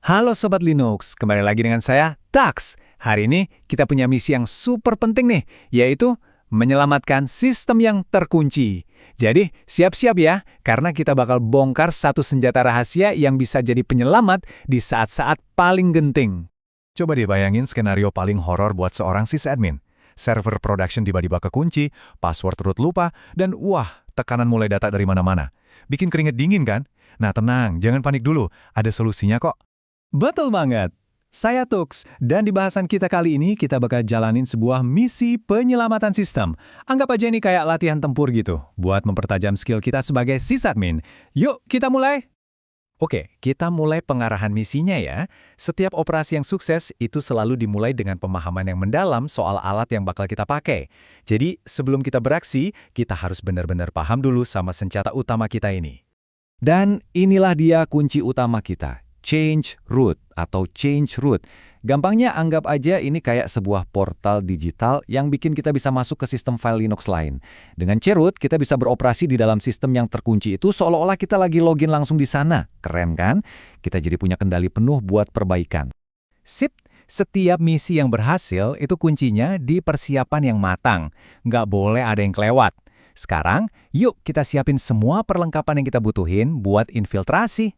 Halo Sobat Linux, kembali lagi dengan saya, Dax. Hari ini kita punya misi yang super penting nih, yaitu menyelamatkan sistem yang terkunci. Jadi, siap-siap ya, karena kita bakal bongkar satu senjata rahasia yang bisa jadi penyelamat di saat-saat paling genting. Coba deh bayangin skenario paling horor buat seorang sysadmin. Server production tiba-tiba kekunci, password root lupa, dan wah, tekanan mulai datang dari mana-mana. Bikin keringet dingin kan? Nah tenang, jangan panik dulu, ada solusinya kok. Betul banget. Saya Tux, dan di bahasan kita kali ini kita bakal jalanin sebuah misi penyelamatan sistem. Anggap aja ini kayak latihan tempur gitu, buat mempertajam skill kita sebagai sysadmin. Yuk, kita mulai! Oke, kita mulai pengarahan misinya ya. Setiap operasi yang sukses itu selalu dimulai dengan pemahaman yang mendalam soal alat yang bakal kita pakai. Jadi, sebelum kita beraksi, kita harus benar-benar paham dulu sama senjata utama kita ini. Dan inilah dia kunci utama kita. Change root atau change root. Gampangnya anggap aja ini kayak sebuah portal digital yang bikin kita bisa masuk ke sistem file Linux lain. Dengan C-root, kita bisa beroperasi di dalam sistem yang terkunci itu seolah-olah kita lagi login langsung di sana. Keren kan? Kita jadi punya kendali penuh buat perbaikan. Sip! Setiap misi yang berhasil itu kuncinya di persiapan yang matang. Nggak boleh ada yang kelewat. Sekarang, yuk kita siapin semua perlengkapan yang kita butuhin buat infiltrasi.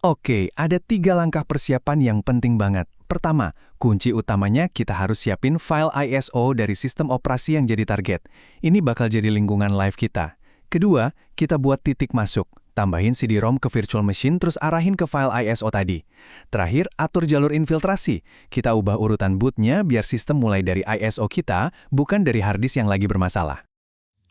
Oke, ada 3 langkah persiapan yang penting banget. Pertama, kunci utamanya kita harus siapin file ISO dari sistem operasi yang jadi target. Ini bakal jadi lingkungan live kita. Kedua, kita buat titik masuk. Tambahin CD-ROM ke virtual machine terus arahin ke file ISO tadi. Terakhir, atur jalur infiltrasi. Kita ubah urutan bootnya biar sistem mulai dari ISO kita, bukan dari harddisk yang lagi bermasalah.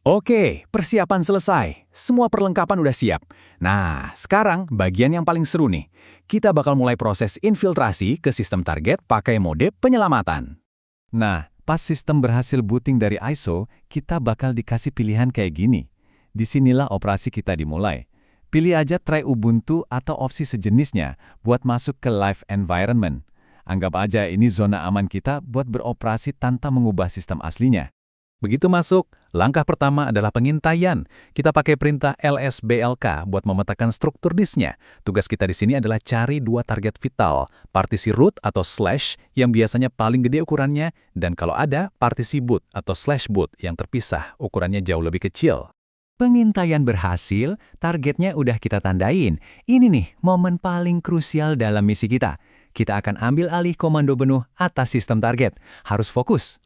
Oke, persiapan selesai. Semua perlengkapan udah siap. Nah, sekarang bagian yang paling seru nih. Kita bakal mulai proses infiltrasi ke sistem target pakai mode penyelamatan. Nah, pas sistem berhasil booting dari ISO, kita bakal dikasih pilihan kayak gini. Disinilah operasi kita dimulai. Pilih aja try Ubuntu atau opsi sejenisnya buat masuk ke live environment. Anggap aja ini zona aman kita buat beroperasi tanpa mengubah sistem aslinya. Begitu masuk, langkah pertama adalah pengintaian. Kita pakai perintah lsblk buat memetakan struktur disknya. Tugas kita di sini adalah cari 2 target vital, partisi root atau slash yang biasanya paling gede ukurannya, dan kalau ada, partisi boot atau slash boot yang terpisah, ukurannya jauh lebih kecil. Pengintaian berhasil, targetnya udah kita tandain. Ini nih, momen paling krusial dalam misi kita. Kita akan ambil alih komando penuh atas sistem target. Harus fokus.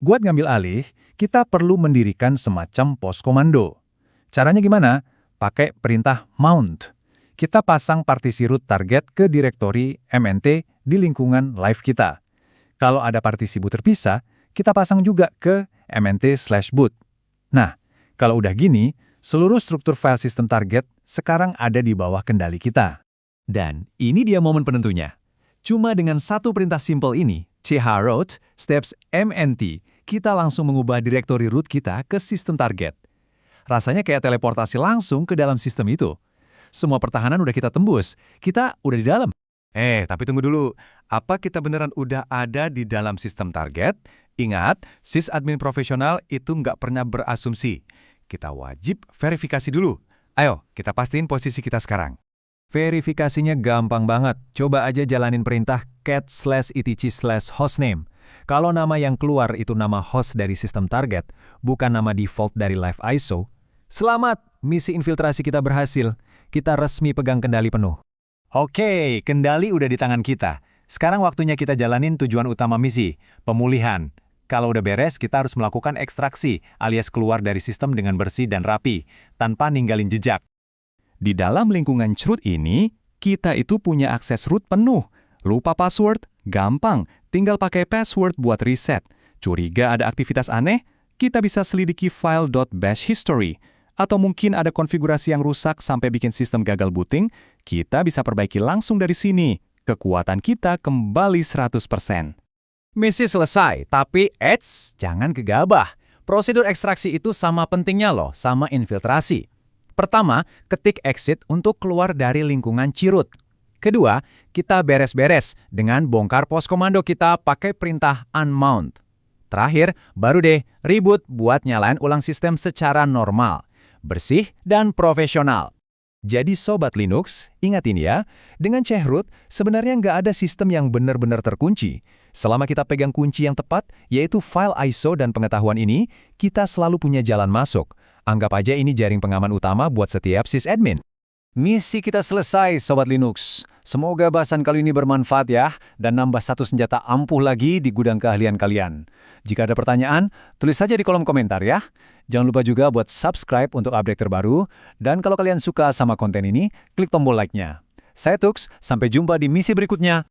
Buat ngambil alih, kita perlu mendirikan semacam pos komando. Caranya gimana? Pakai perintah mount. Kita pasang partisi root target ke direktori mnt di lingkungan live kita. Kalau ada partisi boot terpisah, kita pasang juga ke mnt/boot. Nah, kalau udah gini, seluruh struktur file sistem target sekarang ada di bawah kendali kita. Dan ini dia momen penentunya. Cuma dengan satu perintah simple ini, chroot steps mnt, kita langsung mengubah direktori root kita ke sistem target. Rasanya kayak teleportasi langsung ke dalam sistem itu. Semua pertahanan udah kita tembus, kita udah di dalam. Tapi tunggu dulu, apa kita beneran udah ada di dalam sistem target? Ingat, sysadmin profesional itu nggak pernah berasumsi. Kita wajib verifikasi dulu. Ayo, kita pastiin posisi kita sekarang. Verifikasinya gampang banget. Coba aja jalanin perintah cat/etc/hostname. Kalau nama yang keluar itu nama host dari sistem target, bukan nama default dari live ISO, selamat, misi infiltrasi kita berhasil. Kita resmi pegang kendali penuh. Oke, kendali udah di tangan kita. Sekarang waktunya kita jalanin tujuan utama misi, pemulihan. Kalau udah beres, kita harus melakukan ekstraksi, alias keluar dari sistem dengan bersih dan rapi, tanpa ninggalin jejak. Di dalam lingkungan root ini, kita itu punya akses root penuh. Lupa password? Gampang, tinggal pakai password buat reset. Curiga ada aktivitas aneh? Kita bisa selidiki file .bash history. Atau mungkin ada konfigurasi yang rusak sampai bikin sistem gagal booting, kita bisa perbaiki langsung dari sini. Kekuatan kita kembali 100%. Misi selesai, tapi jangan gegabah. Prosedur ekstraksi itu sama pentingnya loh, sama infiltrasi. Pertama, ketik exit untuk keluar dari lingkungan C-root. Kedua, kita beres-beres dengan bongkar pos komando kita pakai perintah unmount. Terakhir, baru deh reboot buat nyalain ulang sistem secara normal, bersih dan profesional. Jadi Sobat Linux, ingat ini ya, dengan Chehroot sebenarnya nggak ada sistem yang benar-benar terkunci. Selama kita pegang kunci yang tepat, yaitu file ISO dan pengetahuan ini, kita selalu punya jalan masuk. Anggap aja ini jaring pengaman utama buat setiap sysadmin. Misi kita selesai, Sobat Linux. Semoga bahasan kali ini bermanfaat ya, dan nambah satu senjata ampuh lagi di gudang keahlian kalian. Jika ada pertanyaan, tulis saja di kolom komentar ya. Jangan lupa juga buat subscribe untuk update terbaru, dan kalau kalian suka sama konten ini, klik tombol like-nya. Saya Tux, sampai jumpa di misi berikutnya.